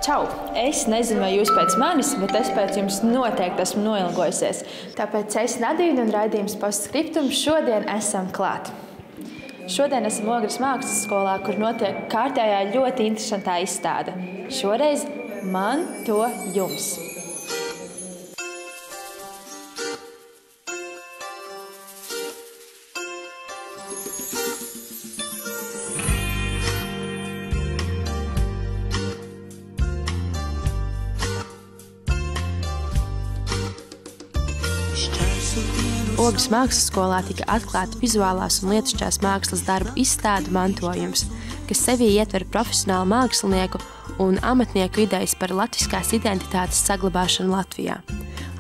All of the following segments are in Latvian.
Čau! Es nezinu, vai jūs pēc manis, bet es pēc jums noteikti esmu noilgojusies. Tāpēc es, Nadīna un raidījums Postskriptum šodien esam klāt. Šodien esam Ogres mākslas skolā, kur notiek kārtējā ļoti interesantā izstāde. Šoreiz man to jums. Ogres mākslas skolā tika atklāta vizuālās un lietušķās mākslas darbu izstāde Mantojums, kas sevī ietver profesionālu mākslinieku un amatnieku idejas par latviskās identitātes saglabāšanu Latvijā.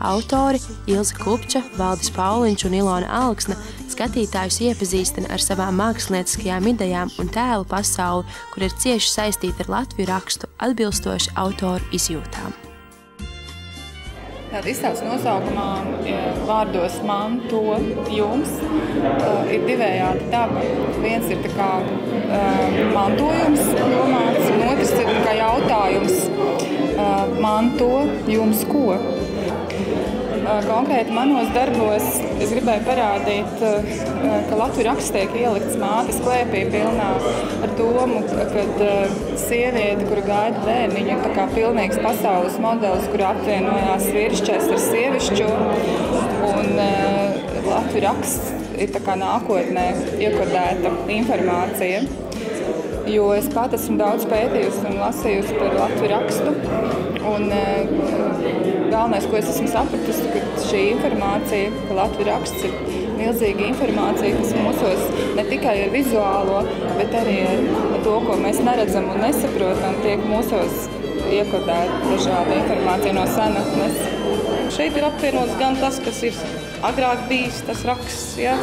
Autori Ilze Kupča, Valdis Pauliņš un Ilona Alksne skatītājus iepazīstina ar savām mākslinieckajām idejām un tēlu pasauli, kur ir cieši saistīta ar Latviju rakstu atbilstoši autoru izjūtām. Tāda izstādes nosaukumā vārdos man, to, jums ir divējādi daba. Viens ir tā kā mantojums domāts, un otrs ir tā kā jautājums man to, jums ko. Konkrēti manos darbos es gribēju parādīt, ka Latviju raksts tiek ielikts mātes klēpī pilnā ar domu, kad sieviete, kura gaida bērniņu, ir tā kā pilnīgs pasaules modelis, kur apvienojās vīrišķais ar sievišķo, un Latviju raksts ir tā kā nākotnē iekodēta informācija. Jo es pat esmu daudz pētījusi un lasījusi par Latviju rakstu, un galvenais, ko es esmu sapratusi, ka šī informācija, ka Latviju raksts ir milzīga informācija, kas mūsos ne tikai ar vizuālo, bet arī ar to, ko mēs neredzam un nesaprotam, tiek mūsos iekodēta dažāda informācija no senatnes. Šeit ir apvienots gan tas, kas ir agrāk bijis, tas raksts, ja?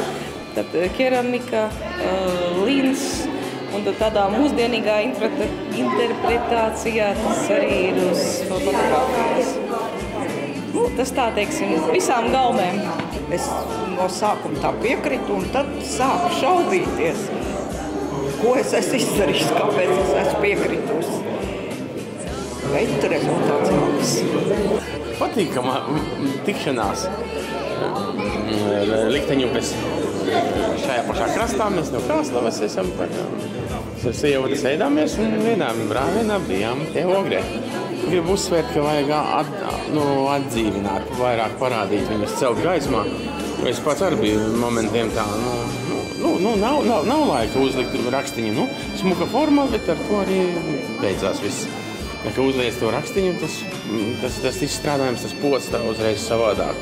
Tad keramika, lins, un tad tādā mūsdienīgā interpretācijā tas arī ir uz fotogrāfijas. Tas tā, teiksim, visām gaumēm. Es no sākuma tā piekritu un tad sāku šaubīties, ko es esmu izdarījis, kāpēc es esmu piekritusi. Bet rezultāts labs. Patīkamā tikšanās likteņukas šajā pašā krastā. Mēs no Krāslavas esam ar sievu sēdāmies un vienā brāvienā bijām tie Ogrē. Gribu uzsvērt, ka vajag atdzīvināt, vairāk parādīt viņus celt gaismā. Es pats arī biju momentiem tā, nav laika uzlikt rakstiņu. Smuka forma, bet ar to arī beidzās viss. Ka uzliec to rakstiņu, tas izstrādājums, tas pods tā uzreiz savādāk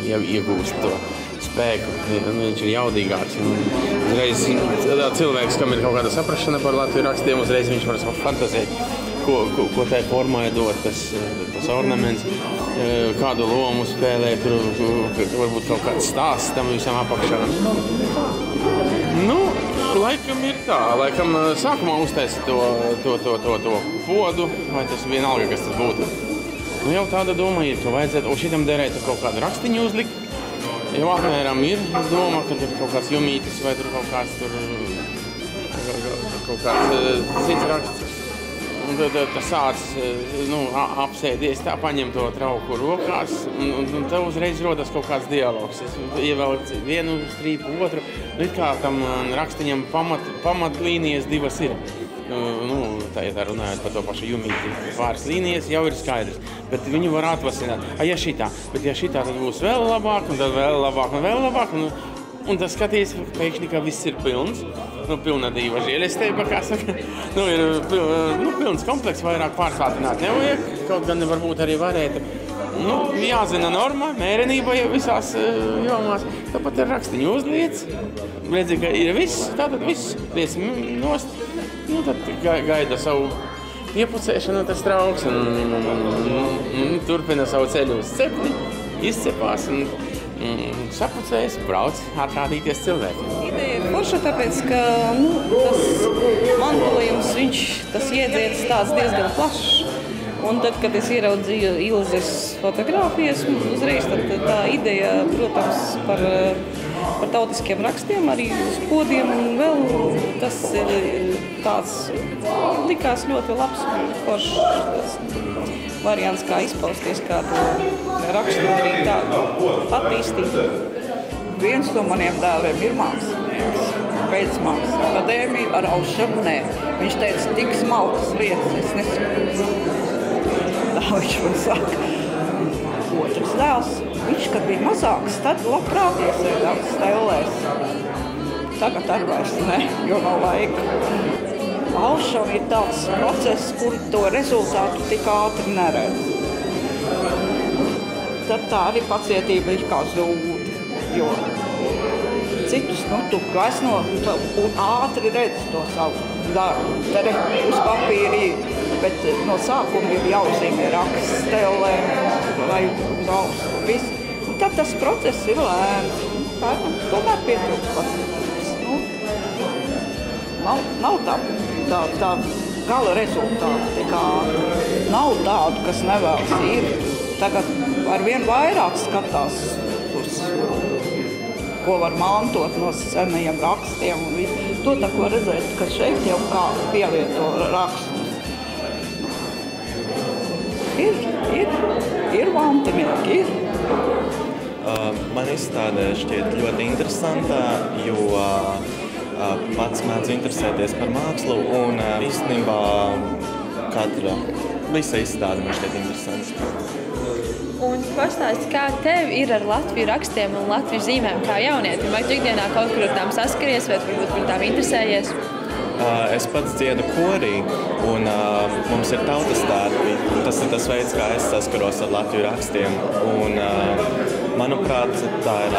iegūst to spēku. Viņš ir jaudīgāks. Uzreiz cilvēks, kam ir kaut kāda saprašana par Latviju rakstiem, uzreiz viņš var fantazēt, ko tai formai dot tas ornaments, kādu lomu spēlē, tur varbūt kaut kāds stāsts tam visam apakšā. Laikam ir tā. Laikam sākumā uztaisa to podu, vai tas vienalga, kas tas būtu. Jau tāda doma ir, ka vajadzētu šitam derētu kaut kādu rakstiņu uzlikt. Jau apmēram ir doma, ka tur kaut kāds jumītis vai tur kaut kāds cits raksts. Un tad tas sācis apsēdies, tā paņem to trauku rokās, un tev uzreiz rodas kaut kāds dialogs. Es ievelku vienu strīpu, otru. It kā tam rakstiņam pamatlīnijas divas ir. Tā runājot par to pašu jumīti, pāris līnijas jau ir skaidrs. Bet viņu var atvasināt. Ja šitā, tad būs vēl labāk, un tad vēl labāk, un vēl labāk. Un tas skatīs, pēkšņi, ka viss ir pilns. Pilna dīva žēlestība, kā saka. Ir pilns komplekss, vairāk pārsātināt nevajag. Kaut gan varbūt arī varētu. Jāzina norma, mērenība jau visās jomās. Tāpat ar rakstiņu uzliec. Redzi, ka ir viss, tātad viss. Liec nost. Tad gaida savu iepucēšanu, tas trauks. Turpina savu ceļu uz cepli, izcepās un sapucējas, brauc atrādīties cilvēkiem. Ideja ir forša, tāpēc, ka tas mantojums, tas iedziens tāds diezgan plašs. Un tad, kad es ieraudzīju Ilzes fotogrāfijas, uzreiz tā ideja, protams, par par tautiskiem rakstiem, arī uz kodiem un vēl tas ir tāds, likās ļoti labs un foršs variants, kā izpausties, kā to rakstu arī tādu attīstīt. Viens no maniem dēliem ir mākslinieks. Pēc mākslas akadēmiju ar aušanu nē. Viņš teica, tik smalkas lietas, es nesaprotu. Tā viņš man saka. Otrs dēls, viņš, kad bija mazāks, tad labprāt iesēdās stellēs. Tagad ar vairs ne, jo nav laika. Aušana ir tāds process, kur to rezultātu tik ātri neredz. Tad tā arī pacietība ir kā zūd, jo citus, tu gaisno un ātri redz to savu darbu. Tad uz papīra ir, bet no sākuma ir jāuzzīmē raksts stellēm vai uz ausu. Viss. Un tad tas process ir lēns. Tomēr pietrūks pacietības. Nav tā gala rezultāta tik ātri. Nav tādu, kas nevēlas ir. Tagad arvien vairāk skatās uz ko var mantot no senajiem rakstiem. To tā ko redzēt, ka šeit jau kā pielieto rakstus. Ir mantinieki, ir. Man izstāde šķiet ļoti interesanta, jo pats mēdz interesēties par mākslu un īstenībā visa izstāde man šķiet interesants. Un pastāsti, kā tev ir ar Latviju rakstiem un Latviju zīmēm kā jaunietim? Vai tu ikdienā kaut kur ar tām saskaries, vai varbūt par tām interesējies? Es pats dziedu korī, un mums ir tautas darbi. Tas ir tas veids, kā es saskaros ar Latviju rakstiem. Un, manuprāt, tā ir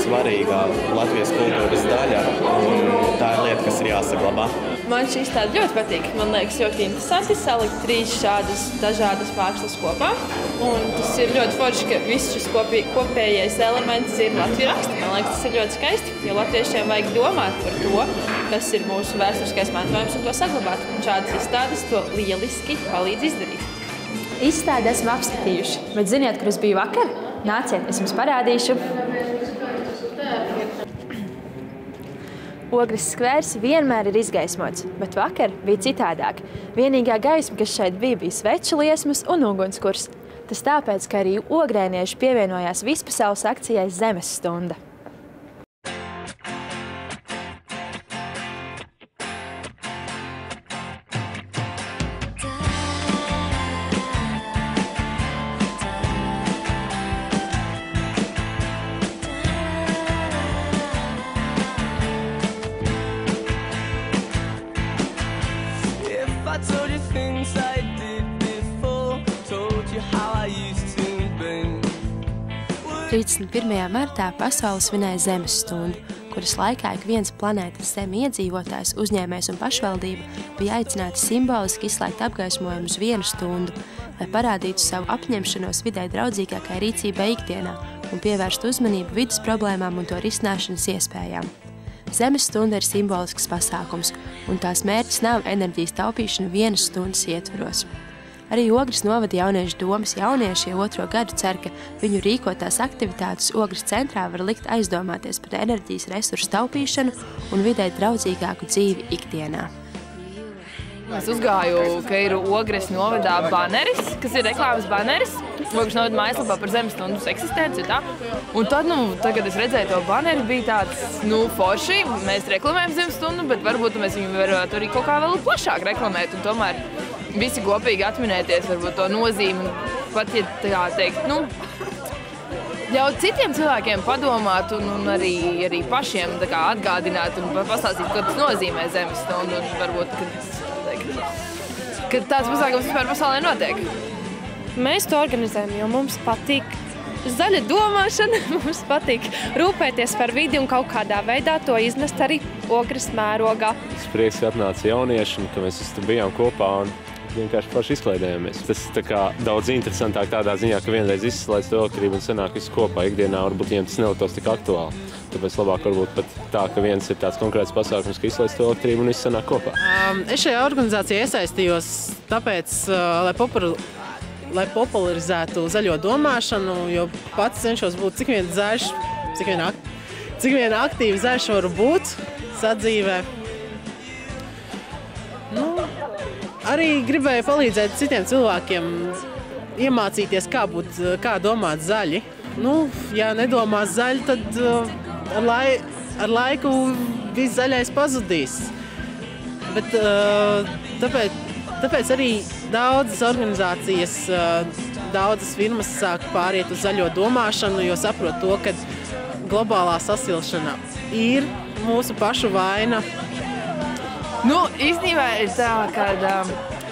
svarīga Latvijas kultūras daļa, un tā ir lieta, kas ir jāsaglabā. Man šī izstāde ļoti patīk. Man liekas ļoti interesanti salikt 3 šādas dažādas mākslas kopā. Un tas ir ļoti forši, ka viss šis kopējais elements ir Latviju raksti. Man liekas, tas ir ļoti skaisti, jo latviešiem vajag domāt par to, kas ir mūsu vēsturiskais mantojums un to saglabāt. Un šādas izstādes to lieliski palīdz izdarīt. Izstādi esam apskatījuši, bet ziniet, kur es biju vakar? Nāciet, es jums parādīšu. Ogres skvērs vienmēr ir izgaismots, bet vakar bija citādāk. Vienīgā gaisma, kas šeit bija sveču liesmas un ugunskurs. Tas tāpēc, ka arī ogrēnieši pievienojās vispasaules akcijai Zemes stunda. I told you things I did before, told you how I used to be. 31. martā pasaule svinēja Zemes stundu, kuras laikā ik viens planētas Zemi iedzīvotājs, uzņēmējs un pašvaldība bija aicināti simboliski izslēgt apgaismojumu uz 1 stundu, lai parādītu savu apņemšanos vidē draudzīgākai rīcībai ikdienā un pievērstu uzmanību vidas problēmām un to risināšanas iespējām. Zemes stunda ir simbolisks pasākums, un tās mērķis nav enerģijas taupīšana 1 stundas ietvaros. Arī Ogres novada jauniešu domas jaunieši jau 2. gadu cer, ka viņu rīkotās aktivitātes Ogres centrā var likt aizdomāties par enerģijas resursu taupīšanu un vidē draudzīgāku dzīvi ikdienā. Es uzgāju, ka ir Ogres novadā baneris, kas ir reklāmas baneris. Ogres novada mājaslapā par Zemes stundas eksistenci, tā. Un tad, tagad es redzēju to baneri, bija tāds, forši. Mēs reklamējam Zemes stundu, bet varbūt mēs viņu varētu arī kaut kā vēl plašāk reklamēt. Un tomēr visi kopīgi atminēties varbūt to nozīmi. Pat, ja tā teikt, ļaut citiem cilvēkiem padomāt un arī pašiem atgādināt un pastāstīt, ko tas nozīmē Zemes stundu. Un varbūt, kad tāds pasākums vispār pasaulē notiek. Mēs to organizējam, jo mums patīk zaļa domāšana, mums patīk rūpēties par vidi un kaut kādā veidā to iznest arī Ogres mērogā. Es prieks, ka atnāca jaunieši un ka mēs bijām kopā un vienkārši paši izklaidējāmies. Tas ir daudz interesantāk tādā ziņā, ka vienreiz izslēdz to elektrību un sanāk visu kopā. Ikdienā varbūt viņiem tas neliktos tik aktuāli. Tāpēc labāk varbūt pat tā, ka viens ir tāds konkrēts pasākums, ka izslēdz to elektrību un viss sanāk kopā. Es šajā organizācijā iesaistījos tāpēc, lai popularizētu zaļo domāšanu, jo pats cenšos būt cik vien zaļš, cik cik vien aktīvi zaļš var būt sadzīvē. Nu, arī gribēju palīdzēt citiem cilvēkiem iemācīties, kā domāt zaļi. Nu, ja nedomās zaļi, tad ar laiku viss zaļais pazudīs. Bet tāpēc arī daudzas organizācijas, daudzas firmas sāk pāriet uz zaļo domāšanu, jo saprot to, ka globālā sasilšana ir mūsu pašu vaina. Nu, īstenībā ir tā, ka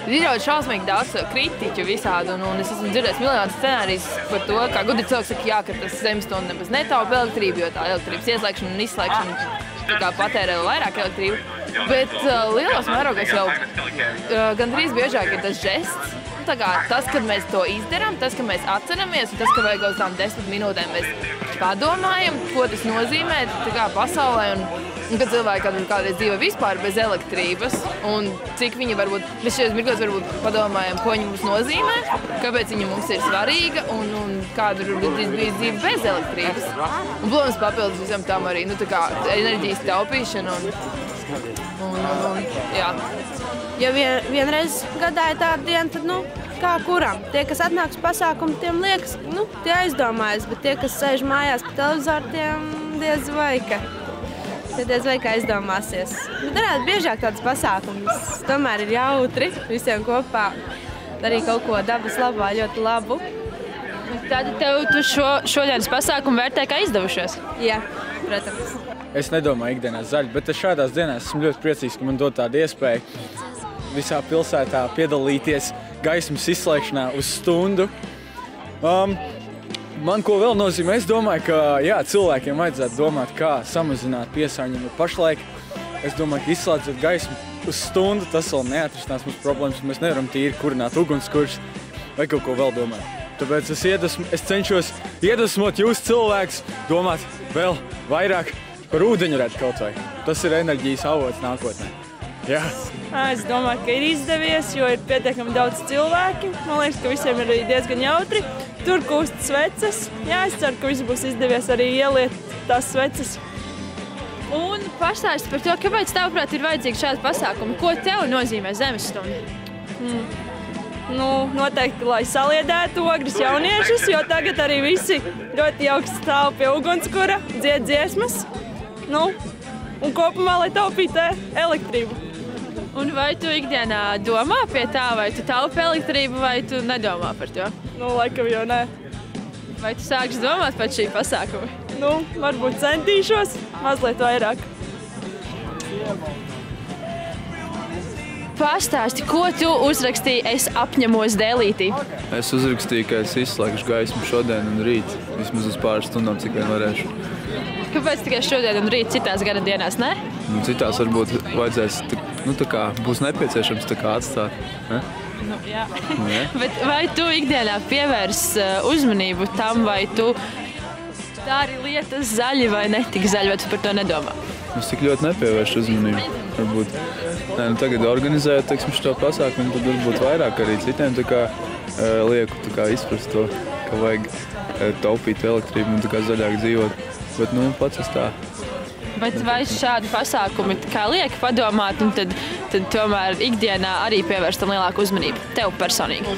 ir ļoti šausmīgi daudz kritiķu visādi, un es esmu dzirdējis miljonus scenārijus par to, kā gudri cilvēks saka, jā, ka tas zemestundu nemaz netaupa elektrību, jo tā elektrības ieslēgšana un izslēgšana patērē vairāk elektrību. Bet lielos mērogos jau gandrīz biežāk ir tas žests. Tas, kad mēs to izdarām, tas, ka mēs atceramies, un tas, ka vajag uz tām 10 minūtēm mēs padomājam, ko tas nozīmē pasaulē, un kad cilvēki kādreiz dzīvo vispār bez elektrības, un cik viņi varbūt, mēs šajos mirkļos varbūt padomājam, ko viņi mums nozīmē, kāpēc viņa mums ir svarīga, un kāda ir bijis dzīve bez elektrības. Un, protams, papildus visam tam arī enerģijas taupīšana un jā. Ja vienreiz gadā ir tāda diena, tad, kā kuram. Tie, kas atnāk uz pasākumu, tiem liekas, tie aizdomājas, bet tie, kas sēž mājās pie televizoru, tiem diez vai ka aizdomāsies. Bet darāt biežāk tādas pasākumus. Tomēr ir jautri visiem kopā darīt kaut ko dabas labā, ļoti labu. Tad tu šodienas pasākumu vērtē kā izdevušies? Jā, protams. Es nedomāju ikdienās zaļi, bet šādās dienās esmu ļoti priecīgs, ka man dod tādu iespēju visā pilsētā piedalīties gaismas izslēgšanā uz stundu. Man ko vēl nozīmē? Es domāju, ka cilvēkiem vajadzētu domāt, kā samazināt piesārņojumu. Pašlaik es domāju, ka izslēdzot gaismu uz stundu, tas vēl neatrisinās mums problēmas. Mēs nevaram tīri kurināt ugunskurs vai kaut ko vēl domāt. Tāpēc es cenšos iedvesmot jūs cilvēkus domāt vēl vairāk par ūdeņradi kaut vai. Tas ir enerģijas avots nākotnē. Jā. Es domāju, ka ir izdevies, jo ir pietiekami daudz cilvēki. Man liekas, ka visiem ir diezgan jautri. Tur kūst sveces. Jā, es ceru, ka viss būs izdevies arī ieliet tās sveces. Un pastāsti par to, kāpēc tavuprāt ir vajadzīgi šādi pasākumi? Ko tev nozīmē zemesstunda? Noteikti, lai saliedētu ogres jauniešus, jo tagad arī visi ļoti jauki stāv pie ugunskura, dzied dziesmas. Un kopumā, lai taupītu elektrību. Un vai tu ikdienā domā pie tā, vai tu taupi elektrību, vai tu nedomā par to? Laikam jau nē. Vai tu sāksi domāt pēc šī pasākuma? Varbūt centīšos mazliet vairāk. Pastāsti, ko tu uzrakstīji, es apņemos dēlītī? Es uzrakstīju, ka es izslēgšu gaismu šodien un rīt, vismaz uz pāris stundām, cik vien varēšu. Kāpēc tikai šodien un rīt, citās gada dienās, ne? Citās varbūt vajadzēs, būs nepieciešams atstāt. Ne? Jā. Bet vai tu ikdienā pievērs uzmanību tam, vai tu dari lietas zaļi vai netik zaļi, vai tu par to nedomā? Es tik ļoti nepievēršu uzmanību. Varbūt tagad organizējot šo pasākumu, tad varbūt vairāk arī citiem lieku izprast to, ka vajag taupīt elektrību un zaļāk dzīvot. Bet pats es tā. Bet vai šādi pasākumi liek padomāt un tad tomēr ikdienā arī pievērst tam lielāku uzmanību? Tev personīgi?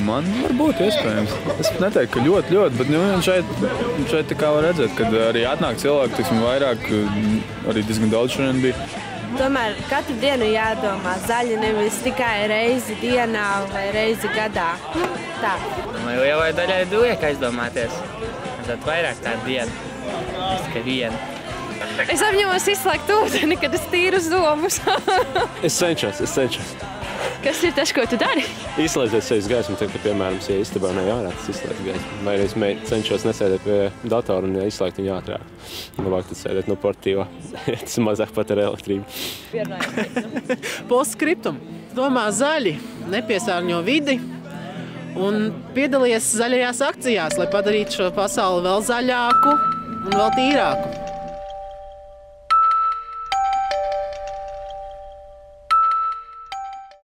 Man varbūt iespējams. Es neteiktu, ka ļoti, bet šeit var redzēt, ka arī atnāk cilvēki, vairāk, arī diezgan daudz šodien bija. Tomēr katru dienu jādomā zaļi, nevis tikai reizi dienā vai reizi gadā. Tā. Lielai daļai liek aizdomāties. Tad vairāk tādu dienu. Es tikai vienu. Es apņemos izslēgt ūdeni, kad es tīru zobus. Es cenšos. Kas ir tas, ko tu dari? Izslēdzēt sevis gaismu, tad, piemēram, ja istabā nav ārā, tas izslēdz gaismu. Vai arī es cenšos nesēdēt pie datora un izslēgt viņu ātrāk. Labāk tad sēdēt no portīva, ja tas mazāk patērē elektrību. Postskriptum. Domā zaļi, nepiesārņo vidi un piedalies zaļajās akcijās, lai padarītu šo pasauli vēl zaļāku un vēl tīrāku.